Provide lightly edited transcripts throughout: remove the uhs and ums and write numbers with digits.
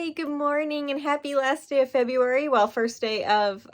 Hey, good morning and happy last day of February. Well, first day of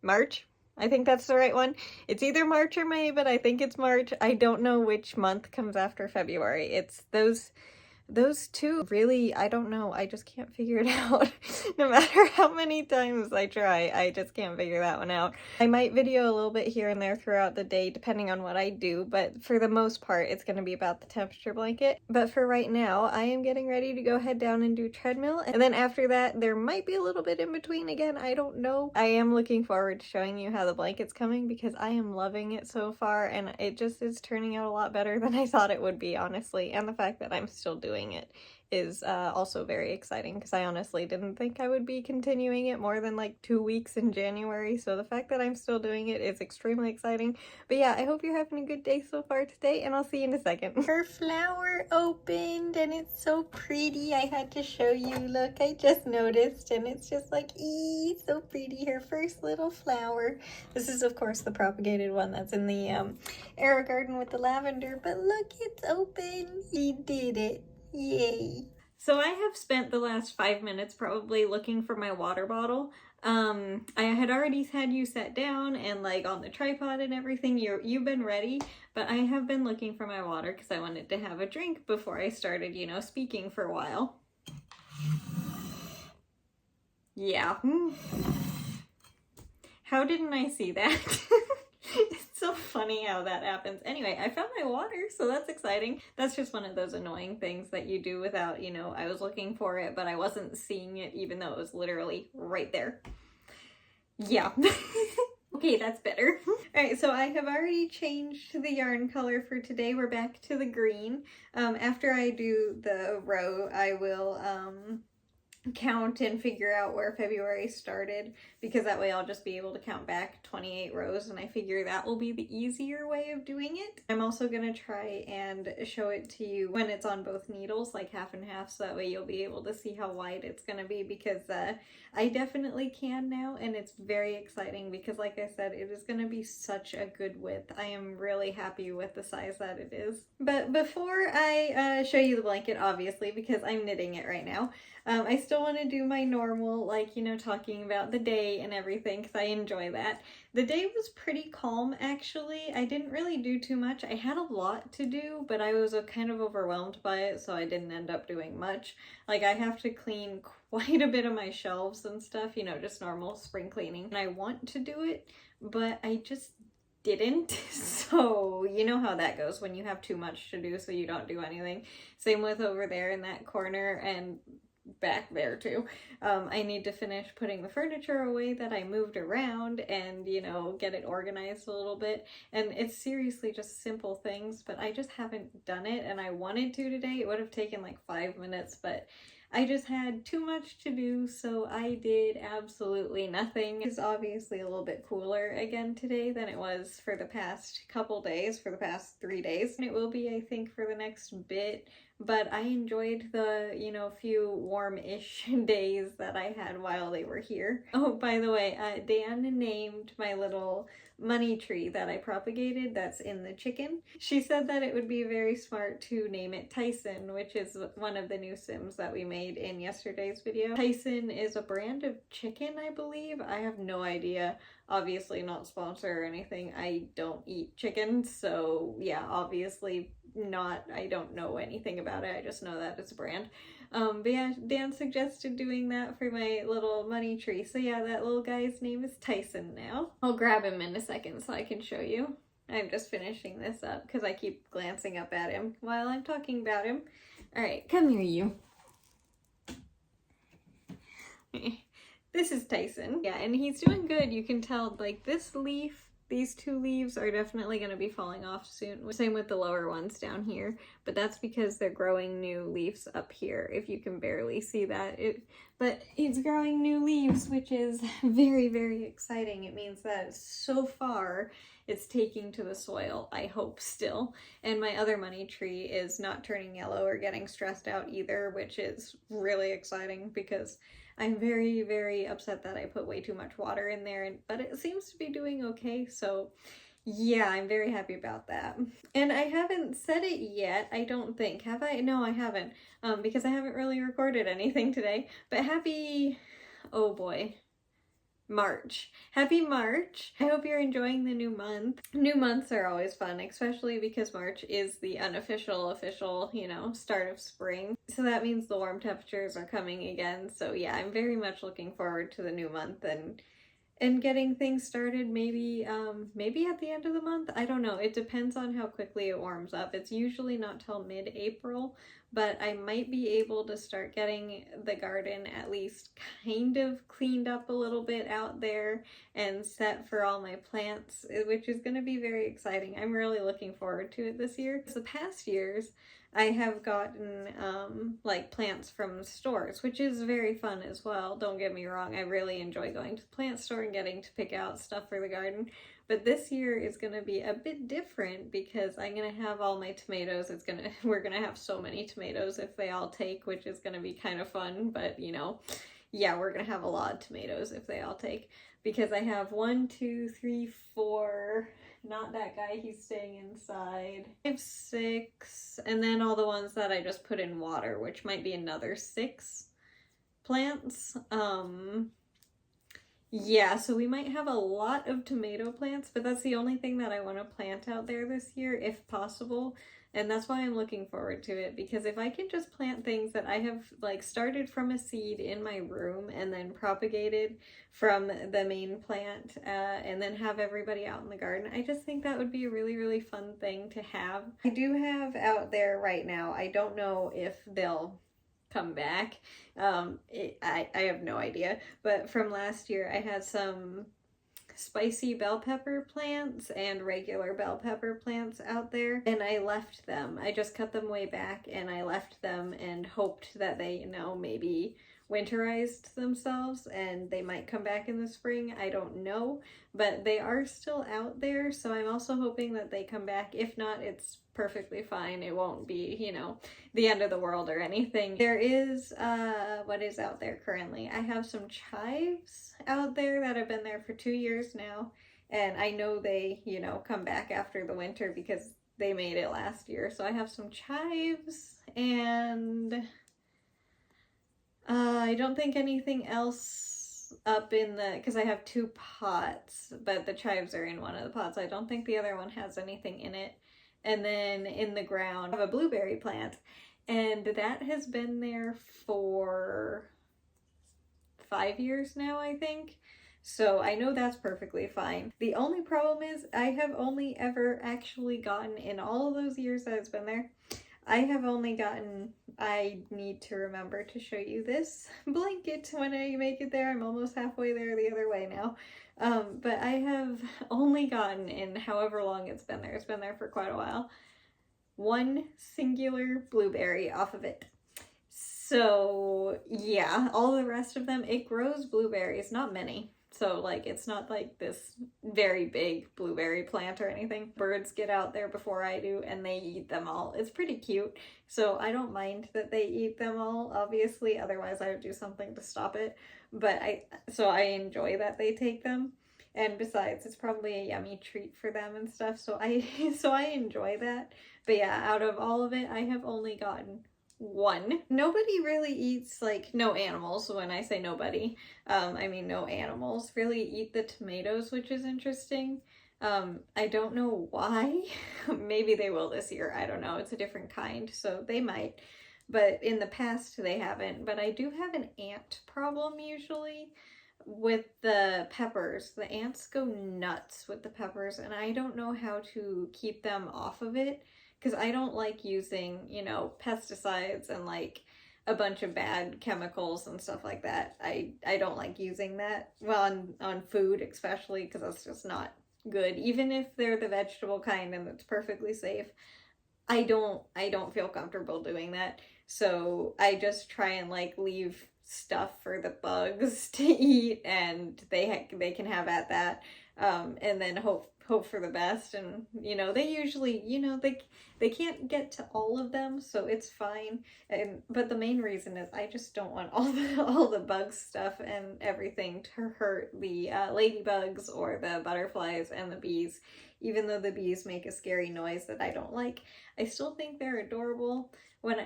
March. I think that's the right one. It's either March or May, but I think it's March. I don't know which month comes after February. It's those two really, I don't know. I just can't figure it out. No matter how many times I try, I just can't figure that one out. I might video a little bit here and there throughout the day, depending on what I do, but for the most part, it's going to be about the temperature blanket. But for right now, I am getting ready to go head down and do treadmill. And then after that, there might be a little bit in between again. I don't know. I am looking forward to showing you how the blanket's coming because I am loving it so far, and it just is turning out a lot better than I thought it would be, honestly. And the fact that I'm still doing it is also very exciting because I honestly didn't think I would be continuing it more than like 2 weeks in January, so the fact that I'm still doing it is extremely exciting. But yeah, I hope you're having a good day so far today, and I'll see you in a second. Her flower opened and it's so pretty. I had to show you. Look, I just noticed, and it's just like, ee, so pretty. Her first little flower. This is of course the propagated one that's in the air garden with the lavender, but look, it's open. He did it. Yay. So I have spent the last 5 minutes probably looking for my water bottle. I had already had you set down and like on the tripod and everything. You've been ready, but I have been looking for my water because I wanted to have a drink before I started, you know, speaking for a while. Yeah. How didn't I see that? It's so funny how that happens. Anyway, I found my water, so that's exciting. That's just one of those annoying things that you do without, you know, I was looking for it, but I wasn't seeing it even though it was literally right there. Yeah. Okay, that's better. Alright, so I have already changed the yarn color for today. We're back to the green. After I do the row, I will count and figure out where February started, because that way I'll just be able to count back 28 rows, and I figure that will be the easier way of doing it. I'm also gonna try and show it to you when it's on both needles, like half and half, so that way you'll be able to see how wide it's gonna be, because I definitely can now, and it's very exciting because, like I said, it is gonna be such a good width. I am really happy with the size that it is. But before I show you the blanket, obviously, because I'm knitting it right now, I still want to do my normal, like, you know, talking about the day and everything, because I enjoy that. The day was pretty calm, actually. I didn't really do too much. I had a lot to do, but I was kind of overwhelmed by it, so I didn't end up doing much. Like, I have to clean quite a bit of my shelves and stuff, you know, just normal spring cleaning. And I want to do it, but I just didn't. So you know how that goes when you have too much to do, so you don't do anything. Same with over there in that corner and back there too. I need to finish putting the furniture away that I moved around and, you know, get it organized a little bit. And it's seriously just simple things, but I just haven't done it, and I wanted to today. It would have taken like 5 minutes, but I just had too much to do, so I did absolutely nothing. It's obviously a little bit cooler again today than it was for the past couple days, for the past 3 days. And it will be, I think, for the next bit, but I enjoyed the, you know, few warm-ish days that I had while they were here. Oh, by the way, Dan named my little money tree that I propagated that's in the chicken. She said that it would be very smart to name it Tyson, which is one of the new Sims that we made in yesterday's video. Tyson is a brand of chicken, I believe. I have no idea. Obviously not sponsor or anything. I don't eat chicken, so yeah, obviously not. I don't know anything about it. I just know that it's a brand. But yeah, Dan suggested doing that for my little money tree. So yeah, that little guy's name is Tyson now. I'll grab him in a second so I can show you. I'm just finishing this up because I keep glancing up at him while I'm talking about him. Alright, come here, you. This is Tyson. Yeah, and he's doing good. You can tell, like, this leaf, these 2 leaves are definitely going to be falling off soon. Same with the lower ones down here, but that's because they're growing new leaves up here, if you can barely see that. But it's growing new leaves, which is very, very exciting. It means that so far it's taking to the soil, I hope, still. And my other money tree is not turning yellow or getting stressed out either, which is really exciting because I'm very, very upset that I put way too much water in there, but it seems to be doing okay, so Yeah, I'm very happy about that. And I haven't said it yet, I don't think. Have I? No, I haven't. Because I haven't really recorded anything today. But happy, oh boy, March. Happy March. I hope you're enjoying the new month. New months are always fun, especially because March is the unofficial, official, start of spring. So that means the warm temperatures are coming again. So yeah, I'm very much looking forward to the new month and getting things started maybe at the end of the month. I don't know. It depends on how quickly it warms up. It's usually not till mid-April, but I might be able to start getting the garden at least kind of cleaned up a little bit out there and set for all my plants, which is going to be very exciting. I'm really looking forward to it this year. The past years I have gotten like plants from stores, which is very fun as well. Don't get me wrong, I really enjoy going to the plant store and getting to pick out stuff for the garden. But this year is going to be a bit different because I'm going to have all my tomatoes. We're going to have so many tomatoes if they all take, which is going to be kind of fun, but yeah, we're going to have a lot of tomatoes if they all take, because I have 1, 2, 3, 4, not that guy, he's staying inside, I have 6, and then all the ones that I just put in water, which might be another 6 plants. Yeah, so we might have a lot of tomato plants, but that's the only thing that I want to plant out there this year, if possible. And that's why I'm looking forward to it, because if I can just plant things that I have like started from a seed in my room and then propagated from the main plant, and then have everybody out in the garden, I just think that would be a really, really fun thing to have. I do have out there right now, I don't know if they'll come back. I have no idea, but from last year I had some spicy bell pepper plants and regular bell pepper plants out there, and I left them. I just cut them way back and I left them and hoped that they, maybe winterized themselves and they might come back in the spring. I don't know, but they are still out there, so I'm also hoping that they come back. If not, it's perfectly fine. It won't be, the end of the world or anything. There is, what is out there currently? I have some chives out there that have been there for 2 years now, and I know they, come back after the winter because they made it last year. So I have some chives, and I don't think anything else up in because I have 2 pots, but the chives are in one of the pots. I don't think the other one has anything in it. And then in the ground, I have a blueberry plant, and that has been there for 5 years now, I think. So I know that's perfectly fine. The only problem is I have only ever actually gotten, in all of those years that it's been there, I need to remember to show you this blanket when I make it there. I'm almost halfway there the other way now. But I have only gotten, in however long it's been there for quite a while, 1 singular blueberry off of it. So yeah, all the rest of them, it grows blueberries, not many. So like, it's not like this very big blueberry plant or anything. Birds get out there before I do and they eat them all. It's pretty cute. So I don't mind that they eat them all, obviously, otherwise I would do something to stop it. But I enjoy that they take them. And besides, it's probably a yummy treat for them and stuff. So I enjoy that. But yeah, out of all of it, I have only gotten 1. Nobody really eats, like, no animals. When I say nobody, I mean no animals really eat the tomatoes, which is interesting. I don't know why. Maybe they will this year. I don't know. It's a different kind, so they might. But in the past, they haven't. But I do have an ant problem usually with the peppers. The ants go nuts with the peppers, and I don't know how to keep them off of it, because I don't like using, pesticides and like a bunch of bad chemicals and stuff like that. I don't like using that, well, on food especially, because that's just not good. Even if they're the vegetable kind and it's perfectly safe, I don't feel comfortable doing that. So I just try and like leave stuff for the bugs to eat, and they can have at that, and then hope for the best. And they usually, they can't get to all of them, so it's fine. But the main reason is I just don't want all the bug stuff and everything to hurt the ladybugs or the butterflies and the bees even though the bees make a scary noise that I don't like. I still think they're adorable.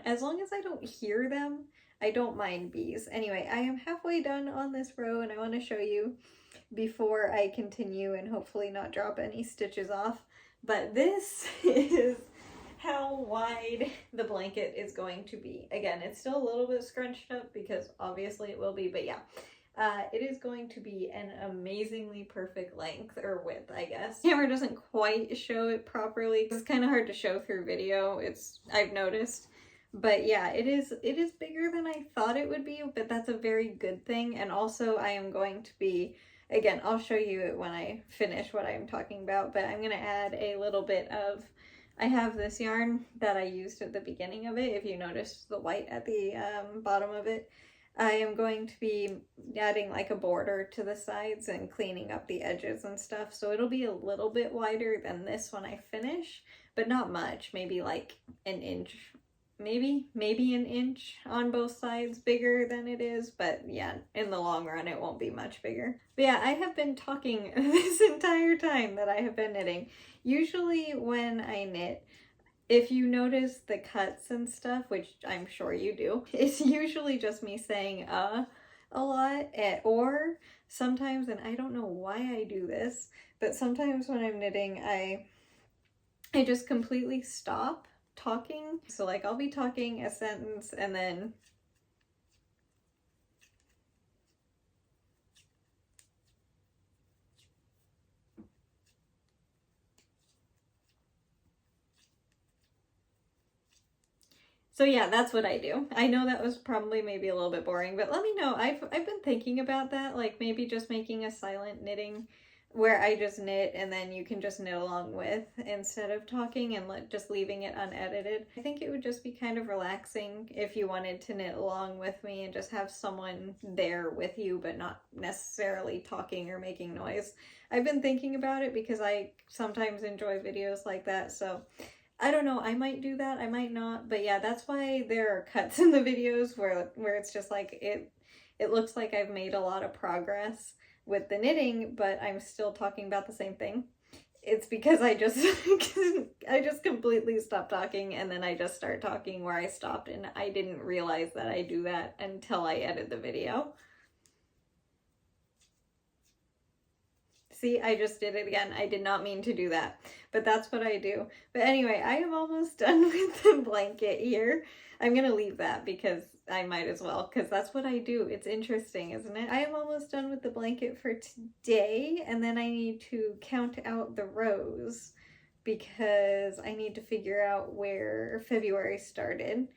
As long as I don't hear them, I don't mind bees. Anyway, I am halfway done on this row and I want to show you before I continue and hopefully not drop any stitches off. But this is how wide the blanket is going to be. Again, it's still a little bit scrunched up because obviously it will be, but yeah. It is going to be an amazingly perfect length, or width, I guess. Camera doesn't quite show it properly. It's kind of hard to show through video, I've noticed. But yeah, it is bigger than I thought it would be, but that's a very good thing. And also I am going to be, again, I'll show you it when I finish what I'm talking about, but I'm going to add a little bit of, I have this yarn that I used at the beginning of it, if you noticed the white at the bottom of it. I am going to be adding like a border to the sides and cleaning up the edges and stuff, so it'll be a little bit wider than this when I finish, but not much, maybe like an inch, maybe an inch on both sides bigger than it is, but yeah, in the long run it won't be much bigger. But yeah, I have been talking this entire time that I have been knitting. Usually when I knit, if you notice the cuts and stuff, which I'm sure you do, it's usually just me saying a lot, or sometimes, and I don't know why I do this, but sometimes when I'm knitting I just completely stop talking. So like I'll be talking a sentence and then so yeah, that's what I do. I know that was probably maybe a little bit boring, but let me know. I've been thinking about that, like maybe just making a silent knitting where I just knit and then you can just knit along with instead of talking and just leaving it unedited. I think it would just be kind of relaxing if you wanted to knit along with me and just have someone there with you but not necessarily talking or making noise. I've been thinking about it because I sometimes enjoy videos like that, so I don't know, I might do that, I might not, but yeah, that's why there are cuts in the videos where it's just like, it looks like I've made a lot of progress with the knitting, but I'm still talking about the same thing. It's because I just completely stopped talking and then I just start talking where I stopped, and I didn't realize that I do that until I edit the video. See, I just did it again. I did not mean to do that, but that's what I do. But anyway, I am almost done with the blanket here. I'm gonna leave that because I might as well, because that's what I do. It's interesting, isn't it? I am almost done with the blanket for today, and then I need to count out the rows because I need to figure out where February started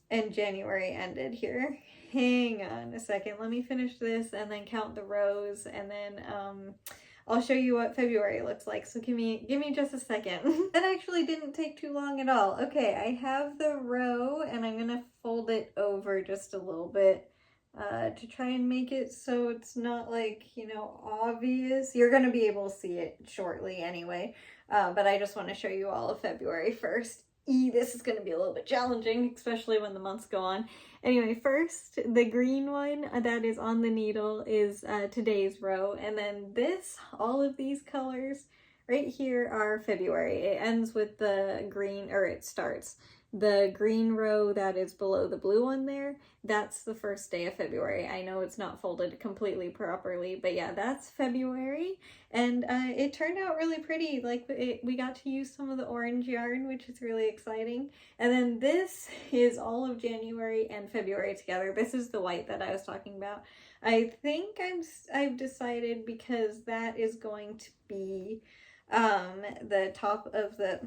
and January ended here. Hang on a second. Let me finish this and then count the rows, and then I'll show you what February looks like, so give me just a second. That actually didn't take too long at all. Okay, I have the row and I'm gonna fold it over just a little bit to try and make it so it's not like, you know, obvious. You're gonna be able to see it shortly anyway, but I just want to show you all of February first. This is going to be a little bit challenging, especially when the months go on. Anyway, first, the green one that is on the needle is today's row. And then all of these colors right here are February. It ends with the green, or it starts. The green row that is below the blue one there, that's the first day of February. I know it's not folded completely properly, but yeah, that's February. And it turned out really pretty. Like, we got to use some of the orange yarn, which is really exciting. And then this is all of January and February together. This is the white that I was talking about. I think I've decided, because that is going to be the top of the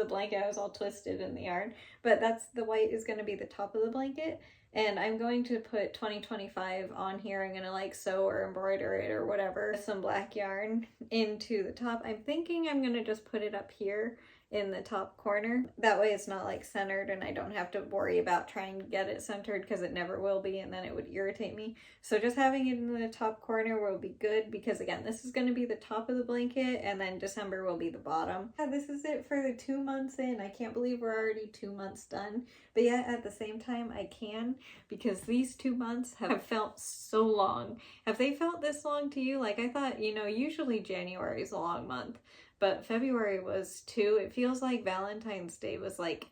blanket. I was all twisted in the yarn, but the white is going to be the top of the blanket, and I'm going to put 2025 on here. I'm going to like sew or embroider it or whatever, some black yarn into the top. I'm thinking I'm going to just put it up here in the top corner. That way it's not like centered and I don't have to worry about trying to get it centered because it never will be and then it would irritate me. So just having it in the top corner will be good because again, this is going to be the top of the blanket and then December will be the bottom. Yeah, this is it for the 2 months in. I can't believe we're already 2 months done, but yet at the same time I can, because these 2 months have felt so long. Have they felt this long to you? Like I thought, you know, usually January is a long month, but February was too. It feels like Valentine's Day was like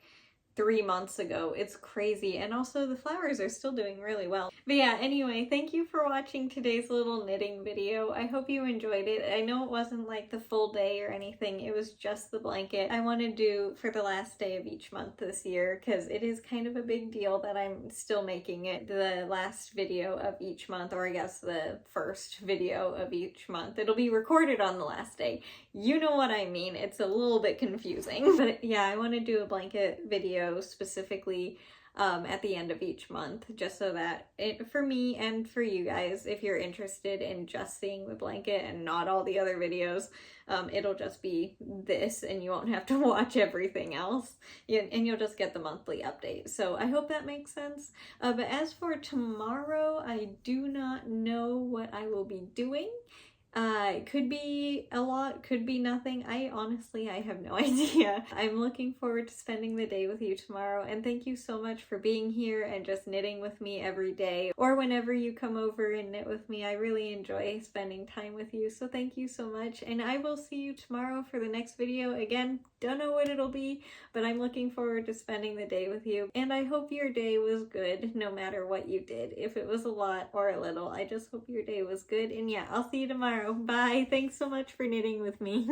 3 months ago. It's crazy. And also the flowers are still doing really well. But yeah, anyway, thank you for watching today's little knitting video. I hope you enjoyed it. I know it wasn't like the full day or anything. It was just the blanket. I want to do for the last day of each month this year because it is kind of a big deal that I'm still making it the last video of each month, or I guess the first video of each month. It'll be recorded on the last day. You know what I mean. It's a little bit confusing. But yeah, I want to do a blanket video specifically at the end of each month, just so that for me and for you guys, if you're interested in just seeing the blanket and not all the other videos, it'll just be this and you won't have to watch everything else, and you'll just get the monthly update. So I hope that makes sense. But as for tomorrow, I do not know what I will be doing. It could be a lot, could be nothing. I have no idea. I'm looking forward to spending the day with you tomorrow, and thank you so much for being here and just knitting with me every day, or whenever you come over and knit with me. I really enjoy spending time with you, so thank you so much, and I will see you tomorrow for the next video. Again, don't know what it'll be, but I'm looking forward to spending the day with you, and I hope your day was good no matter what you did. If it was a lot or a little, I just hope your day was good, and yeah, I'll see you tomorrow. Bye. Thanks so much for knitting with me.